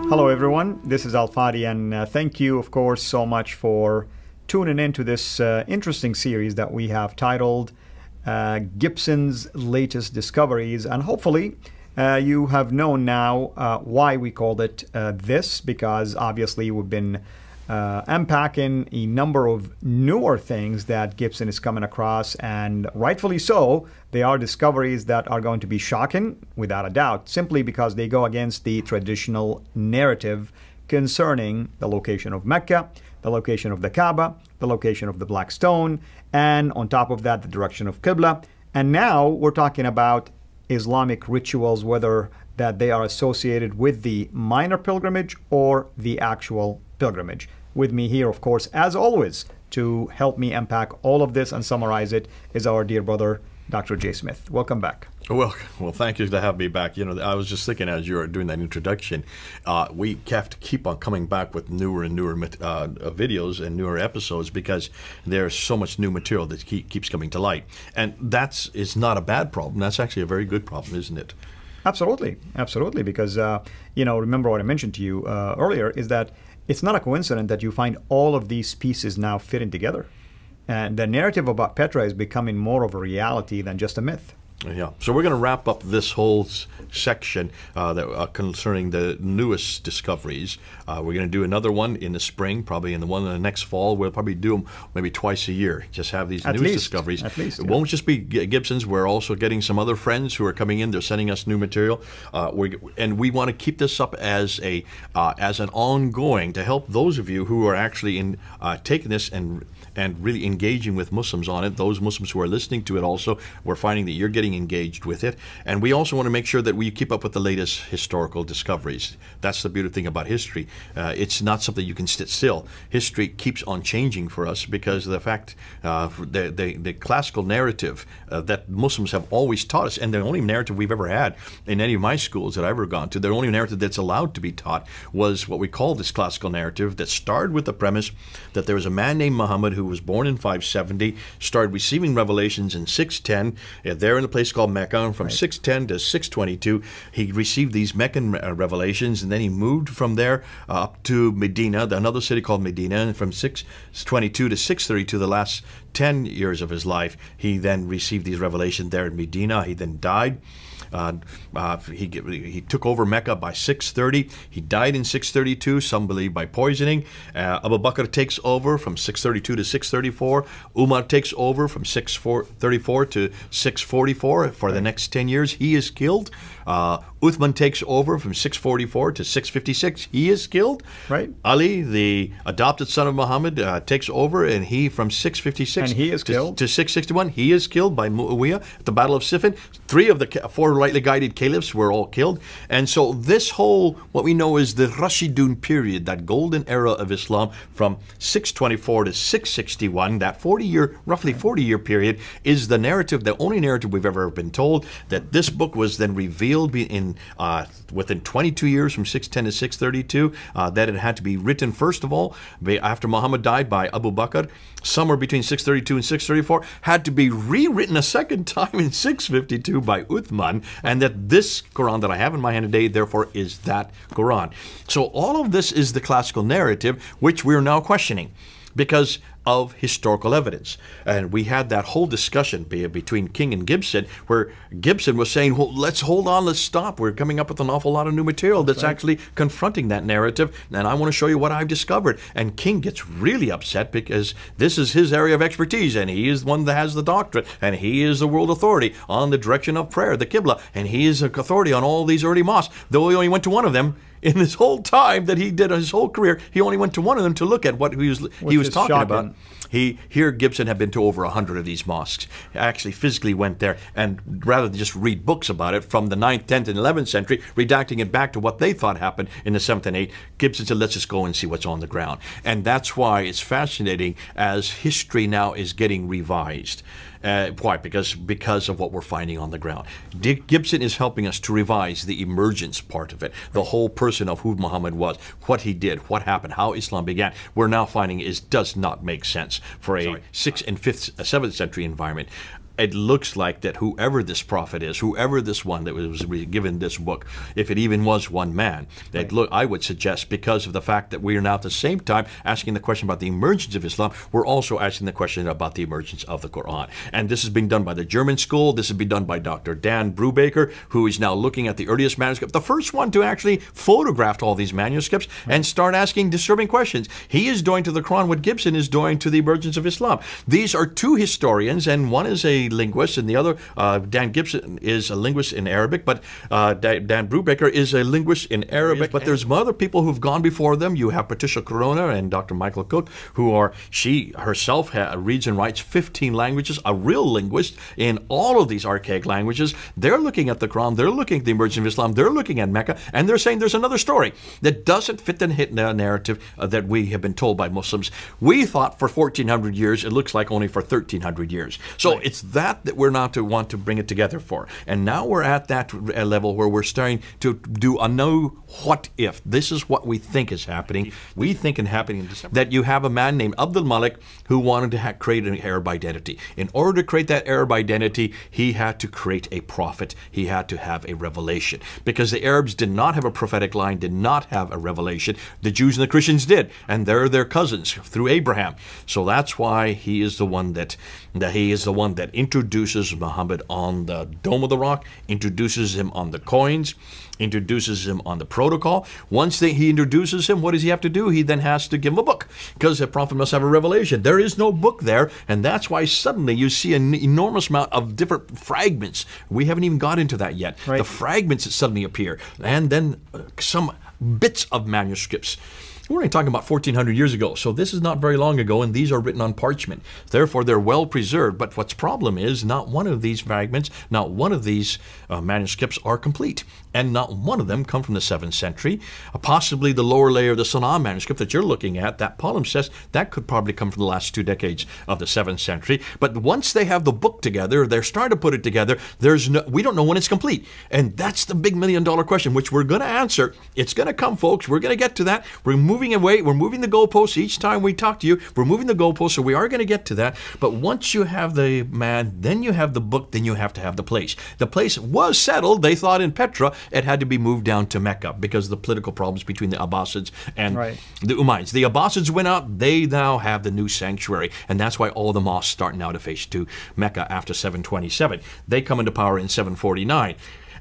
Hello, everyone. This is Al-Fadi, and thank you, of course, so much for tuning in to this interesting series that we have titled Gibson's Latest Discoveries. And hopefully, you have known now why we called it this, because obviously we've been unpacking a number of newer things that Gibson is coming across, and rightfully so. They are discoveries that are going to be shocking, without a doubt, simply because they go against the traditional narrative concerning the location of Mecca, the location of the Kaaba, the location of the Black Stone, and on top of that, the direction of Qibla. And now we're talking about Islamic rituals, whether that they are associated with the minor pilgrimage or the actual pilgrimage. With me here, of course, as always, to help me unpack all of this and summarize it is our dear brother, Dr. J. Smith. Welcome back. Well, thank you to have me back. You know, I was just thinking as you were doing that introduction, we have to keep on coming back with newer and newer videos and newer episodes because there's so much new material that keeps coming to light. And that is not a bad problem. That's actually a very good problem, isn't it? Absolutely. Absolutely. Because, remember what I mentioned to you earlier is that it's not a coincidence that you find all of these pieces now fitting together. And the narrative about Petra is becoming more of a reality than just a myth. Yeah. So we're going to wrap up this whole section concerning the newest discoveries. We're going to do another one in the spring, probably in the one in the next fall. We'll probably do them maybe twice a year. Just have these newest discoveries. At least, It won't just be Gibson's. We're also getting some other friends who are coming in. They're sending us new material, and we want to keep this up as an ongoing to help those of you who are actually taking this and really engaging with Muslims on it. Those Muslims who are listening to it also, we're finding that you're getting engaged with it. And we also want to make sure that we keep up with the latest historical discoveries. That's the beautiful thing about history. It's not something you can sit still. History keeps on changing for us because of the fact the classical narrative that Muslims have always taught us, and the only narrative we've ever had in any of my schools that I've ever gone to, the only narrative that's allowed to be taught was what we call this classical narrative that started with the premise that there was a man named Muhammad who was born in 570, started receiving revelations in 610, there in a place called Mecca. From 610 to 622, he received these Meccan revelations, and then he moved from there up to Medina, another city called Medina, and from 622 to 632, the last 10 years of his life, he then received these revelations there in Medina. He then died. He took over Mecca by 630. He died in 632, some believe by poisoning. Abu Bakr takes over from 632 to 634. Umar takes over from 634 to 644. For the next 10 years, he is killed. Uthman takes over from 644 to 656. He is killed. Right. Ali, the adopted son of Muhammad, takes over, and he from 656 and he is killed to 661. He is killed by Muawiyah at the Battle of Siffin. 3 of the 4 rightly guided caliphs were all killed. And so this whole, what we know is the Rashidun period, that golden era of Islam from 624 to 661, that 40-year, roughly 40-year period, is the narrative, the only narrative we've ever been told, that this book was then revealed within 22 years from 610 to 632, that it had to be written first of all after Muhammad died by Abu Bakr, somewhere between 632 and 634, had to be rewritten a second time in 652 by Uthman, and that this Quran that I have in my hand today, therefore, is that Quran. So all of this is the classical narrative, which we're now questioning because of historical evidence. And we had that whole discussion between King and Gibson, where Gibson was saying, well, let's hold on, let's stop. We're coming up with an awful lot of new material that's actually confronting that narrative, and I want to show you what I've discovered. And King gets really upset because this is his area of expertise, and he is the one that has the doctrine, and he is the world authority on the direction of prayer, the Qibla, and he is an authority on all these early mosques, though he only went to one of them. In this whole time that he did his whole career, he only went to one of them to look at what he was talking about. Here Gibson had been to over 100 of these mosques. He actually physically went there, and rather than just read books about it from the 9th, 10th, and 11th century, redacting it back to what they thought happened in the 7th and 8th, Gibson said, let's just go and see what's on the ground. And that's why it's fascinating as history now is getting revised. Why? Because of what we're finding on the ground. Dick Gibson is helping us to revise the emergence part of it, the whole person of who Muhammad was, what he did, what happened, how Islam began. We're now finding does not make sense for a 6th and 5th, 7th century environment. it looks like that whoever this prophet is, whoever this one that was given this book, if it even was one man, that look, I would suggest, because of the fact that we are now at the same time asking the question about the emergence of Islam, we're also asking the question about the emergence of the Quran. And this is being done by the German school. This is being done by Dr. Dan Brubaker, who is now looking at the earliest manuscript, the first one to actually photograph all these manuscripts and start asking disturbing questions. He is doing to the Quran what Gibson is doing to the emergence of Islam. These are two historians, and one is a linguist, and the other, Dan Gibson, is a linguist in Arabic, but Dan Brubaker is a linguist in Arabic. But there's other people who've gone before them. You have Patricia Corona and Dr. Michael Cook, who are, she herself reads and writes 15 languages, a real linguist in all of these archaic languages. They're looking at the Quran, they're looking at the emergence of Islam, they're looking at Mecca, and they're saying there's another story that doesn't fit the narrative that we have been told by Muslims. We thought for 1,400 years, it looks like only for 1,300 years. So it's that we're not to want to bring it together for. And now we're at that level where we're starting to do a no what if. This is what we think is happening. We think it's happening in December. That you have a man named Abdul Malik who wanted to create an Arab identity. In order to create that Arab identity, he had to create a prophet. He had to have a revelation. Because the Arabs did not have a prophetic line, did not have a revelation. The Jews and the Christians did. And they're their cousins through Abraham. So that's why he is the one that introduces Muhammad on the Dome of the Rock, introduces him on the coins, introduces him on the protocol. Once he introduces him, what does he have to do? He then has to give him a book, because the prophet must have a revelation. There is no book there, and that's why suddenly you see an enormous amount of different fragments. We haven't even got into that yet. Right. The fragments that suddenly appear, and then some bits of manuscripts. We're only talking about 1,400 years ago, so this is not very long ago, and these are written on parchment. Therefore, they're well preserved. But what's problem is not one of these fragments, not one of these manuscripts are complete, and not one of them come from the 7th century. Possibly the lower layer of the Sana'a manuscript that you're looking at, that palimpsest, that could probably come from the last 2 decades of the 7th century. But once they have the book together, they're starting to put it together, we don't know when it's complete. And that's the big million-dollar question, which we're going to answer. It's going to come, folks. We're going to get to that. We're moving away. We're moving the goalposts each time we talk to you. We're moving the goalposts, so we are going to get to that. But once you have the man, then you have the book, then you have to have the place. The place was settled. They thought in Petra it had to be moved down to Mecca because of the political problems between the Abbasids and the Umayyads. The Abbasids went out. They now have the new sanctuary, and that's why all the mosques start now to face to Mecca after 727. They come into power in 749.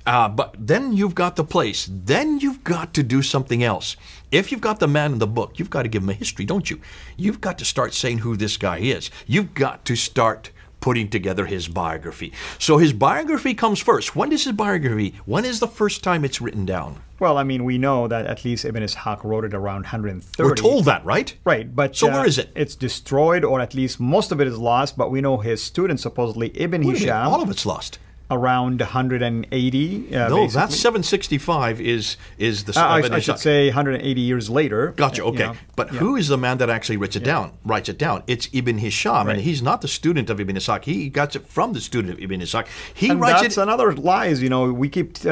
But then you've got the place. Then you've got to do something else. If you've got the man in the book, you've got to give him a history, don't you? You've got to start saying who this guy is. You've got to start putting together his biography. So his biography comes first. When is his biography? When is the first time it's written down? Well, I mean, we know that at least Ibn Ishaq wrote it around 130. We're told that, right? Right, but so where is it? It's destroyed, or at least most of it is lost, but we know his student, supposedly Ibn Hisham. All of it's lost. Around 180. No, basically. That's 765 is the... I should say 180 years later. Gotcha, okay. But who is the man that actually writes it down? It's Ibn Hisham, and he's not the student of Ibn Ishaq. He got it from the student of Ibn Ishaq. That's another lies. We keep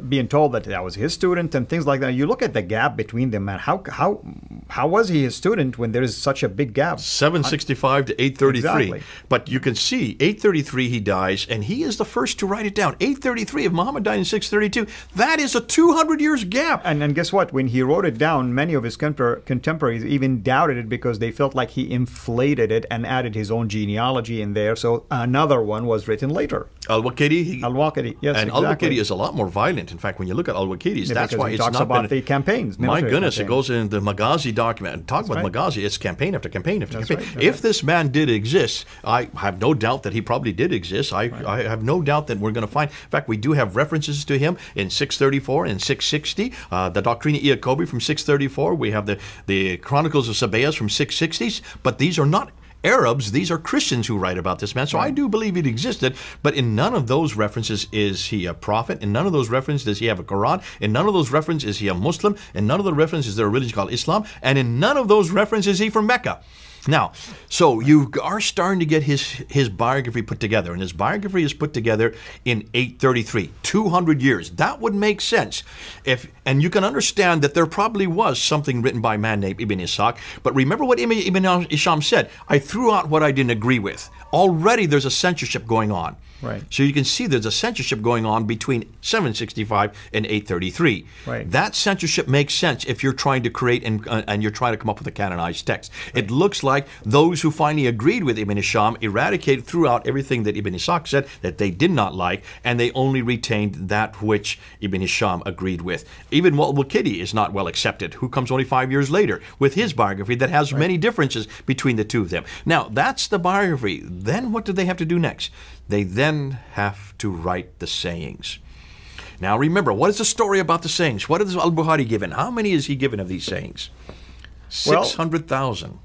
being told that was his student and things like that. You look at the gap between them, man. How was he his student when there is such a big gap? 765 to 833. Exactly. But you can see, 833 he dies, and he is the first to write it down. 833, if Muhammad died in 632, that is a 200 years gap. And guess what? When he wrote it down, many of his contemporaries even doubted it because they felt like he inflated it and added his own genealogy in there. So another one was written later. Al-Waqidi. Al-Waqidi, yes, and exactly. Al-Waqidi is a lot more violent. In fact, when you look at Al-Waqidi's, that's why he it's talks not about the campaigns. My goodness, it goes in the Maghazi document. Talk about Maghazi, it's campaign after campaign after campaign. Right, if this man did exist, I have no doubt that he probably did exist. I have no doubt that we're going to find. In fact, we do have references to him in 634 and 660. The Doctrina Iacobi from 634. We have the Chronicles of Sabaeus from 660s. But these are not Arabs, these are Christians who write about this man. So I do believe it existed, but in none of those references is he a prophet. In none of those references does he have a Quran. In none of those references is he a Muslim. In none of the references is there a religion called Islam. And in none of those references is he from Mecca. Now, so you are starting to get his biography put together, and his biography is put together in 833, 200 years. That would make sense. And you can understand that there probably was something written by a man named Ibn Ishaq, but remember what Ibn Hisham said, I threw out what I didn't agree with. Already there's a censorship going on. Right. So you can see there's a censorship going on between 765 and 833. Right. That censorship makes sense if you're trying to create and you're trying to come up with a canonized text. Right. It looks like those who finally agreed with Ibn Hisham eradicated throughout everything that Ibn Ishaq said that they did not like, and they only retained that which Ibn Hisham agreed with. Even Al-Waqidi is not well accepted, who comes only 5 years later with his biography that has many differences between the two of them. Now, that's the biography. Then what do they have to do next? They then have to write the sayings. Now remember, what is the story about the sayings? What is Al-Bukhari given? How many is he given of these sayings? 600,000.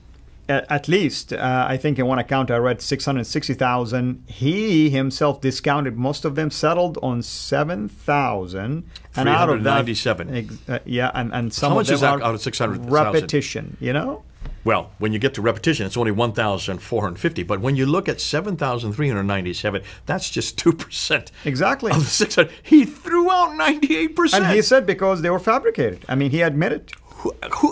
At least, I think in one account I read 660,000. He himself discounted most of them, settled on 7,000. And out of that, 397. Yeah, and some How of much them is that are out of 600,000? repetition, you know? Well, when you get to repetition, it's only 1,450. But when you look at 7,397, that's just 2%. Exactly. Of the 600. He threw out 98%. And he said because they were fabricated. I mean, he admitted.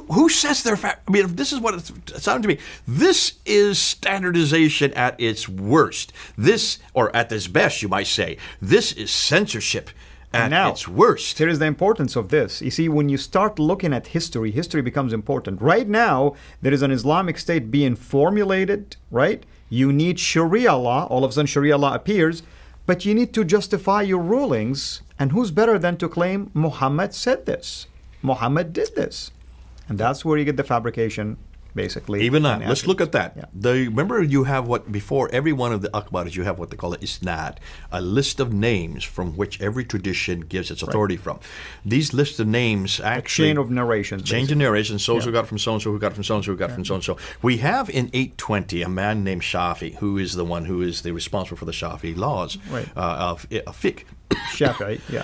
Who says they're I mean, this is what it sounded to me. This is standardization at its worst. This, or at its best, you might say. This is censorship at its worst. Here is the importance of this. You see, when you start looking at history, history becomes important. Right now, there is an Islamic State being formulated, right? You need Sharia law. All of a sudden, Sharia law appears. But you need to justify your rulings. And who's better than to claim Muhammad said this? Muhammad did this. And that's where you get the fabrication, basically. Even that. Let's look at that. Yeah. Remember, you have what, before every one of the akhbaris, you have what they call an isnad, a list of names from which every tradition gives its authority from. These lists of names actually... A chain of narrations. Chain of narrations. So-and-so got it from so-and-so, who got it from so-and-so, who got it from so-and-so. We have in 820 a man named Shafi, who is the one who is the responsible for the Shafi laws of fiqh. Shafi'i, yeah.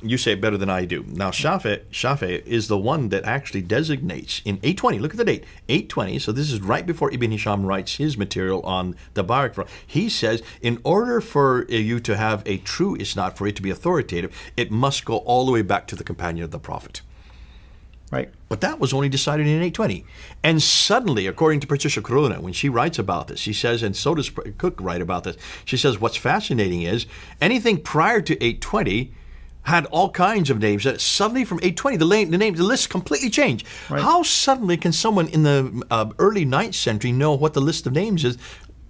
You say it better than I do. Now, Shafi is the one that actually designates in 820. Look at the date, 820. So this is right before Ibn Hisham writes his material on the biography. He says, in order for you to have a true isnad, for it to be authoritative, it must go all the way back to the companion of the Prophet. Right. But that was only decided in 820. And suddenly, according to Patricia Corona, when she writes about this, she says, and so does Cook write about this, she says what's fascinating is anything prior to 820 had all kinds of names. That suddenly from 820, the list completely changed. Right. How suddenly can someone in the early 9th century know what the list of names is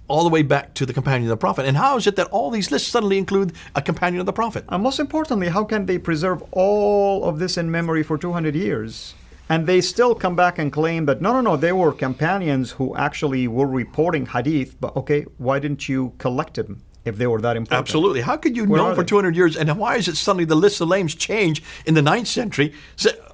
all the way back to the companion of the Prophet? And how is it that all these lists suddenly include a companion of the Prophet? And most importantly, how can they preserve all of this in memory for 200 years? And they still come back and claim that, no, they were companions who actually were reporting hadith. But okay, why didn't you collect them if they were that important? Absolutely. How could you know for 200 years? And why is it suddenly the list of names change in the 9th century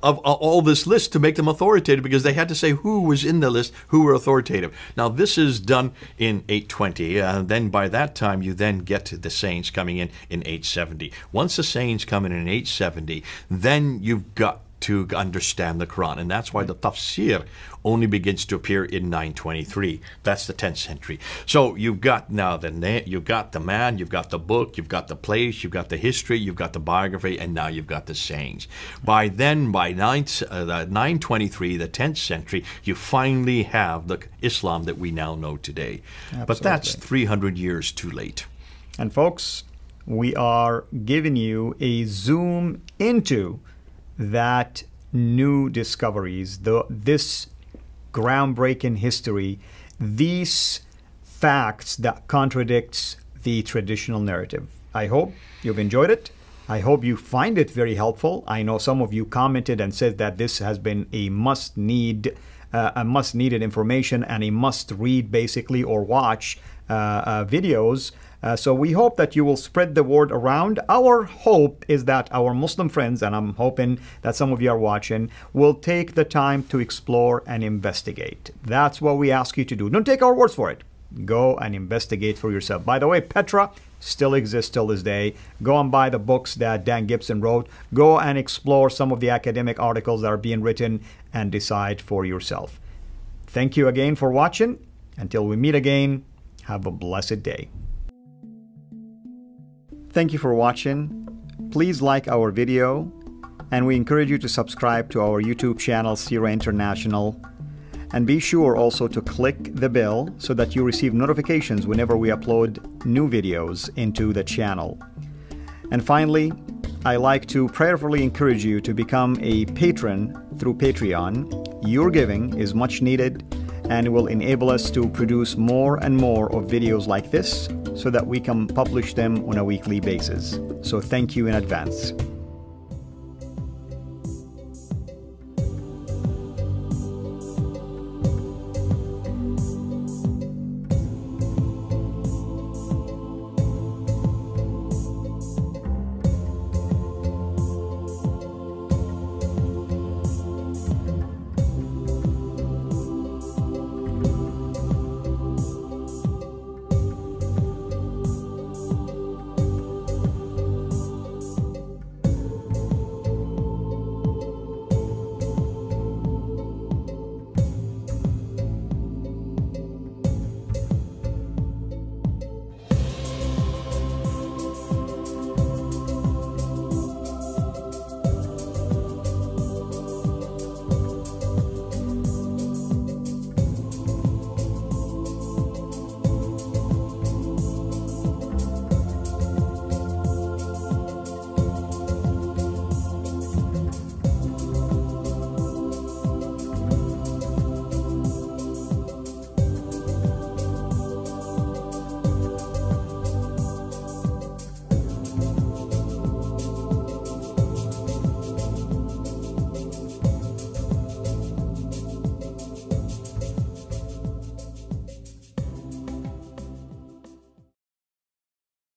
of all this list to make them authoritative? Because they had to say who was in the list, who were authoritative. Now, this is done in 820. Then by that time, you then get to the sayings coming in 870. Once the sayings come in 870, then you've got to understand the Quran. And that's why the tafsir only begins to appear in 923. That's the 10th century. So you've got now you've got the man, you've got the book, you've got the place, you've got the history, you've got the biography, and now you've got the sayings. By 923, the 10th century, you finally have the Islam that we now know today. Absolutely. But that's 300 years too late. And folks, we are giving you a zoom into that new discoveries, this groundbreaking history, these facts that contradicts the traditional narrative. I hope you've enjoyed it. I hope you find it very helpful. I know some of you commented and said that this has been a must-needed information and a must-read, basically, or watch videos. So we hope that you will spread the word around. Our hope is that our Muslim friends, and I'm hoping that some of you are watching, will take the time to explore and investigate. That's what we ask you to do. Don't take our words for it. Go and investigate for yourself. By the way, Petra still exists till this day. Go and buy the books that Dan Gibson wrote. Go and explore some of the academic articles that are being written and decide for yourself. Thank you again for watching. Until we meet again, have a blessed day. Thank you for watching. Please like our video, and we encourage you to subscribe to our YouTube channel, Sira International. And be sure also to click the bell so that you receive notifications whenever we upload new videos into the channel. And finally, I like to prayerfully encourage you to become a patron through Patreon. Your giving is much needed and will enable us to produce more and more of videos like this so that we can publish them on a weekly basis. So thank you in advance.